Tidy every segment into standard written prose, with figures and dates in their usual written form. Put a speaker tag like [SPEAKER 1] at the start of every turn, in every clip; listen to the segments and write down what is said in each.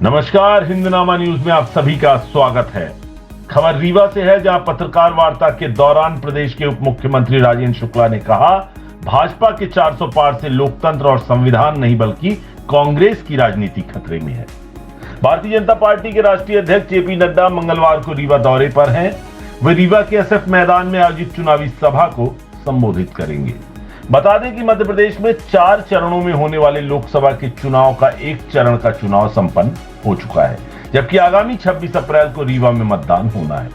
[SPEAKER 1] नमस्कार, हिंदनामा न्यूज में आप सभी का स्वागत है। खबर रीवा से है, जहां पत्रकार वार्ता के दौरान प्रदेश के उप मुख्यमंत्री राजेंद्र शुक्ला ने कहा, भाजपा के 400 पार से लोकतंत्र और संविधान नहीं बल्कि कांग्रेस की राजनीति खतरे में है। भारतीय जनता पार्टी के राष्ट्रीय अध्यक्ष जेपी नड्डा मंगलवार को रीवा दौरे पर हैं। वे रीवा के एसएफ मैदान में आयोजित चुनावी सभा को संबोधित करेंगे। बता दें कि मध्य प्रदेश में 4 चरणों में होने वाले लोकसभा के चुनाव का एक चरण का चुनाव संपन्न हो चुका है, जबकि आगामी 26 अप्रैल को रीवा में मतदान होना है।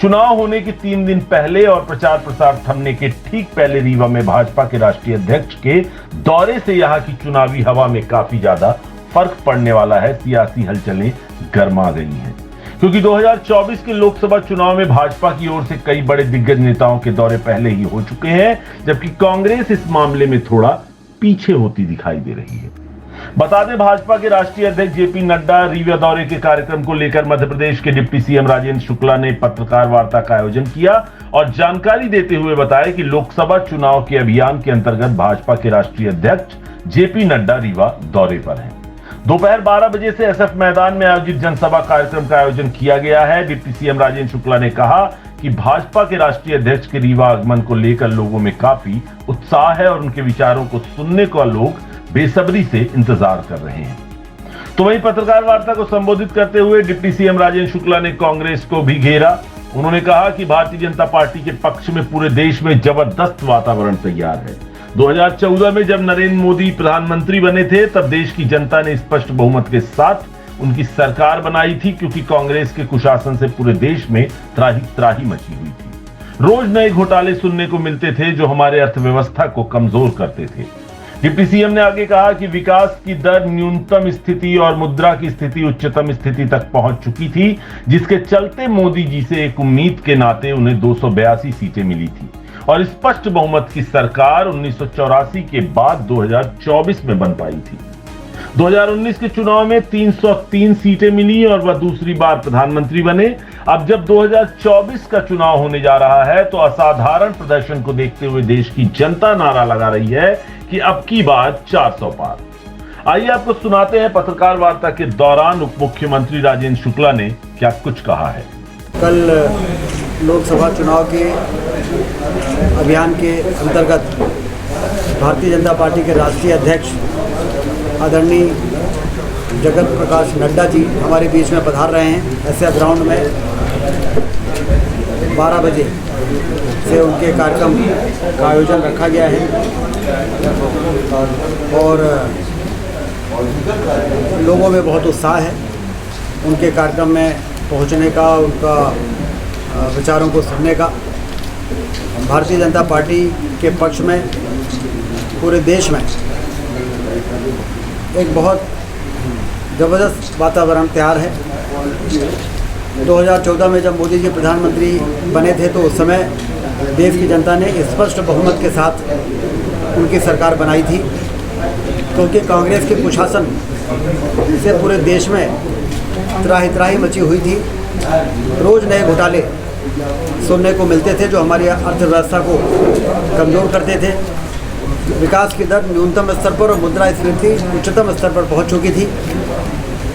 [SPEAKER 1] चुनाव होने के 3 दिन पहले और प्रचार प्रसार थमने के ठीक पहले रीवा में भाजपा के राष्ट्रीय अध्यक्ष के दौरे से यहां की चुनावी हवा में काफी ज्यादा फर्क पड़ने वाला है। सियासी हलचलें गर्मा गई हैं, क्योंकि 2024 के लोकसभा चुनाव में भाजपा की ओर से कई बड़े दिग्गज नेताओं के दौरे पहले ही हो चुके हैं, जबकि कांग्रेस इस मामले में थोड़ा पीछे होती दिखाई दे रही है। बता दें, भाजपा के राष्ट्रीय अध्यक्ष जेपी नड्डा रीवा दौरे के कार्यक्रम को लेकर मध्य प्रदेश के डिप्टी सीएम राजेंद्र शुक्ला ने पत्रकार वार्ता का आयोजन किया और जानकारी देते हुए बताया कि लोकसभा चुनाव के अभियान के अंतर्गत भाजपा के राष्ट्रीय अध्यक्ष जेपी नड्डा रीवा दौरे पर हैं। दोपहर 12 बजे से एसएफ मैदान में आयोजित जनसभा कार्यक्रम का आयोजन किया गया है। डिप्टी सीएम राजेंद्र शुक्ला ने कहा कि भाजपा के राष्ट्रीय अध्यक्ष के रीवा आगमन को लेकर लोगों में काफी उत्साह है और उनके विचारों को सुनने को लोग बेसब्री से इंतजार कर रहे हैं। तो वहीं पत्रकार वार्ता को संबोधित करते हुए डिप्टी सीएम राजेंद्र शुक्ला ने कांग्रेस को भी घेरा। उन्होंने कहा कि भारतीय जनता पार्टी के पक्ष में पूरे देश में जबरदस्त वातावरण तैयार है। 2014 में जब नरेंद्र मोदी प्रधानमंत्री बने थे, तब देश की जनता ने स्पष्ट बहुमत के साथ उनकी सरकार बनाई थी, क्योंकि कांग्रेस के कुशासन से पूरे देश में त्राही मची हुई थी। रोज नए घोटाले सुनने को मिलते थे जो हमारे अर्थव्यवस्था को कमजोर करते थे। डिप्टी सीएम ने आगे कहा कि विकास की दर न्यूनतम स्थिति और मुद्रा की स्थिति उच्चतम स्थिति तक पहुंच चुकी थी, जिसके चलते मोदी जी से एक उम्मीद के नाते उन्हें 282 सीटें मिली थी और स्पष्ट बहुमत की सरकार 1984 के बाद 2024 में बन पाई थी। 2019 के चुनाव में 303 सीटें मिली और वह दूसरी बार प्रधानमंत्री बने। अब जब 2024 का चुनाव होने जा रहा है, तो असाधारण प्रदर्शन को देखते हुए देश की जनता नारा लगा रही है कि अब की बार 400 पार। आइए आपको सुनाते हैं पत्रकार वार्ता के दौरान उप मुख्यमंत्री राजेंद्र शुक्ला ने क्या कुछ कहा है।
[SPEAKER 2] कल लोकसभा चुनाव के अभियान के अंतर्गत भारतीय जनता पार्टी के राष्ट्रीय अध्यक्ष आदरणीय जगत प्रकाश नड्डा जी हमारे बीच में पधार रहे हैं। एसएफ ग्राउंड में 12 बजे से उनके कार्यक्रम का आयोजन रखा गया है और लोगों में बहुत उत्साह है उनके कार्यक्रम में पहुंचने का, उनका विचारों को सुनने का। भारतीय जनता पार्टी के पक्ष में पूरे देश में एक बहुत ज़बरदस्त वातावरण तैयार है। 2014 में जब मोदी जी प्रधानमंत्री बने थे, तो उस समय देश की जनता ने स्पष्ट बहुमत के साथ उनकी सरकार बनाई थी, क्योंकि कांग्रेस के कुशासन से पूरे देश में त्राही मची हुई थी। रोज़ नए घोटाले सुनने को मिलते थे जो हमारी अर्थव्यवस्था को कमज़ोर करते थे। विकास की दर न्यूनतम स्तर पर और मुद्रा स्फीति उच्चतम स्तर पर पहुंच चुकी थी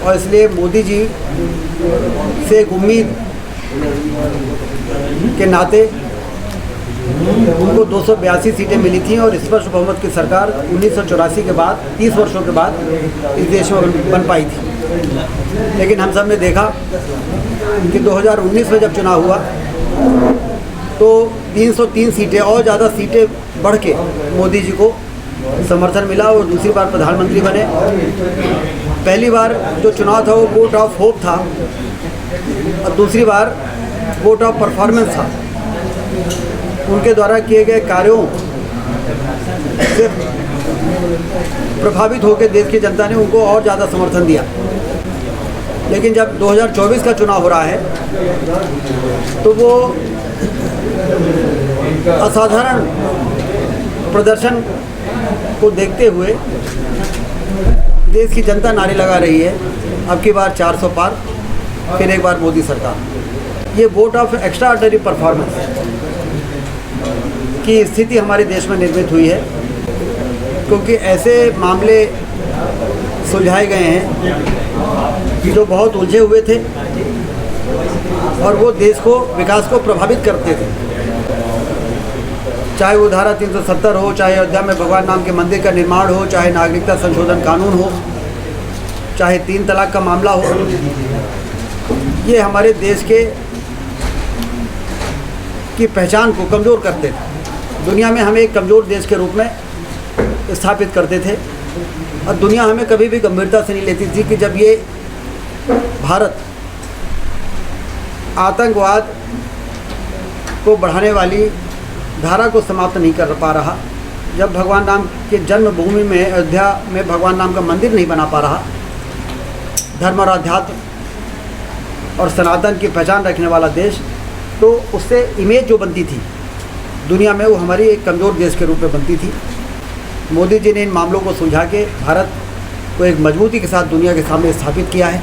[SPEAKER 2] और इसलिए मोदी जी से एक उम्मीद के नाते उनको 282 सीटें मिली थी और स्पष्ट बहुमत की सरकार 1984 के बाद 30 वर्षों के बाद इस देश में बन पाई थी। लेकिन हम सब ने देखा कि 2019 में जब चुनाव हुआ तो 303 सीटें और ज़्यादा सीटें बढ़ के मोदी जी को समर्थन मिला और दूसरी बार प्रधानमंत्री बने। पहली बार जो चुनाव था वो वोट ऑफ होप था और दूसरी बार वोट ऑफ परफॉर्मेंस था। उनके द्वारा किए गए कार्यों से प्रभावित होकर देश की जनता ने उनको और ज़्यादा समर्थन दिया। लेकिन जब 2024 का चुनाव हो रहा है तो वो असाधारण प्रदर्शन को देखते हुए देश की जनता नारे लगा रही है, अब की बार 400 पार, फिर एक बार मोदी सरकार। ये vote of extra ordinary performance की स्थिति हमारे देश में निर्मित हुई है, क्योंकि ऐसे मामले सुलझाए गए हैं जो बहुत उलझे हुए थे और वो देश को विकास को प्रभावित करते थे। चाहे वो धारा 370 हो, चाहे अयोध्या में भगवान राम के मंदिर का निर्माण हो, चाहे नागरिकता संशोधन कानून हो, चाहे 3 तलाक का मामला हो, ये हमारे देश की पहचान को कमज़ोर करते थे। दुनिया में हमें एक कमज़ोर देश के रूप में स्थापित करते थे और दुनिया हमें कभी भी गंभीरता से नहीं लेती थी कि जब ये भारत आतंकवाद को बढ़ाने वाली धारा को समाप्त नहीं कर पा रहा, जब भगवान राम के जन्मभूमि में अयोध्या में भगवान राम का मंदिर नहीं बना पा रहा, धर्म और अध्यात्म और सनातन की पहचान रखने वाला देश, तो उससे इमेज जो बनती थी दुनिया में वो हमारी एक कमज़ोर देश के रूप में बनती थी। मोदी जी ने इन मामलों को सुलझा के भारत को एक मजबूती के साथ दुनिया के सामने स्थापित किया है।